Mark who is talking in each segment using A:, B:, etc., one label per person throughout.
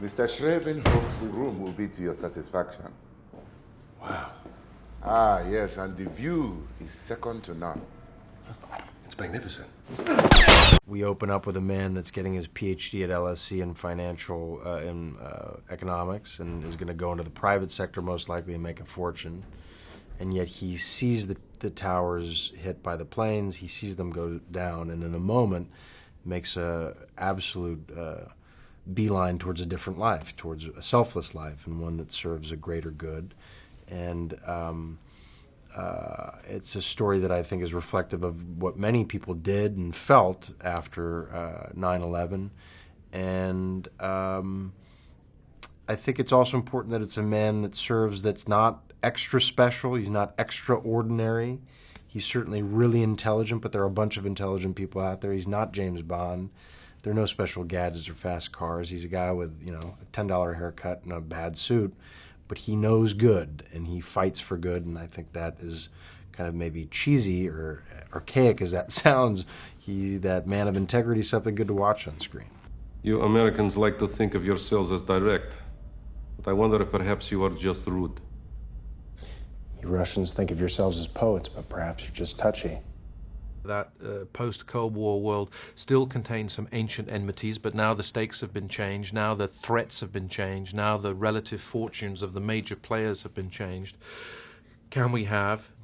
A: Mr. Shraven hopes the room will be to your satisfaction.
B: Wow.
A: Ah, yes, and the view is second to none.
B: It's magnificent.
C: We open up with a man that's getting his PhD at LSE in economics and is going to go into the private sector most likely and make a fortune. And yet he sees the towers hit by the planes, he sees them go down, and in a moment makes a absolute beeline towards a different life, towards a selfless life, and one that serves a greater good. And it's a story that I think is reflective of what many people did and felt after 9/11. And I think it's also important that it's a man that serves that's not extra special. He's not extraordinary. He's certainly really intelligent, but there are a bunch of intelligent people out there. He's not James Bond. There are no special gadgets or fast cars. He's a guy with, a $10 haircut and a bad suit, but he knows good and he fights for good, and I think that is kind of maybe cheesy or archaic as that sounds. That man of integrity is something good to watch on screen.
D: You Americans like to think of yourselves as direct, but I wonder if perhaps you are just rude.
E: You Russians think of yourselves as poets, but perhaps you're just touchy.
F: That post-Cold War world still contains some ancient enmities, but now the stakes have been changed, now the threats have been changed, now the relative fortunes of the major players have been changed.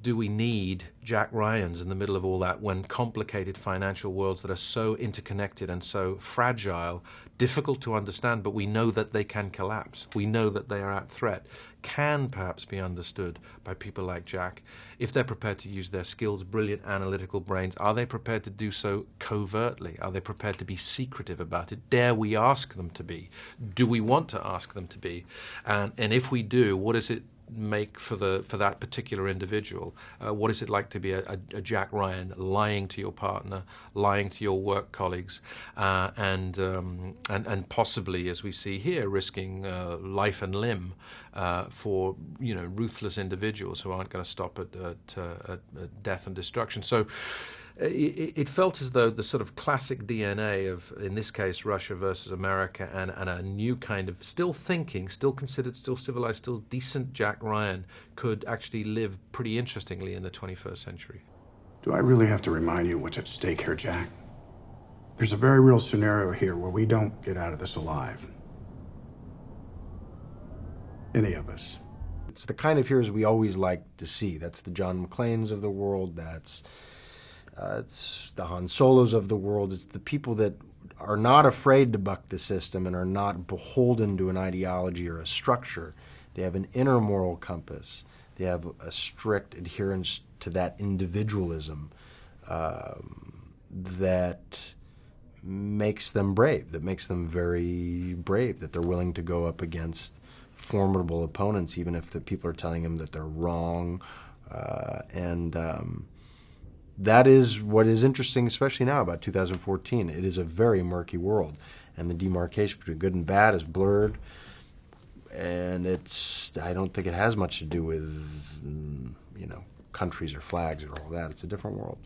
F: Do we need Jack Ryans in the middle of all that when complicated financial worlds that are so interconnected and so fragile, difficult to understand, but we know that they can collapse. We know that they are at threat, can perhaps be understood by people like Jack. If they're prepared to use their skilled, brilliant analytical brains, are they prepared to do so covertly? Are they prepared to be secretive about it? Dare we ask them to be? Do we want to ask them to be? And if we do, what does it make for that particular individual? What is it like to be a Jack Ryan, lying to your partner, lying to your work colleagues, and possibly, as we see here, risking life and limb for ruthless individuals who aren't going to stop at death and destruction. So it felt as though the sort of classic DNA of, in this case, Russia versus America, and a new kind of still thinking, still considered, still civilized, still decent Jack Ryan could actually live pretty interestingly in the 21st century.
G: Do I really have to remind you what's at stake here, Jack? There's a very real scenario here where we don't get out of this alive. Any of us.
C: It's the kind of heroes we always like to see. That's the John McClanes of the world. It's the Han Solos of the world. It's the people that are not afraid to buck the system and are not beholden to an ideology or a structure. They have an inner moral compass. They have a strict adherence to that individualism that makes them brave, that makes them very brave, that they're willing to go up against formidable opponents, even if the people are telling them that they're wrong. That is what is interesting, especially now about 2014. It is a very murky world, and the demarcation between good and bad is blurred. And I don't think it has much to do with, countries or flags or all that. It's a different world.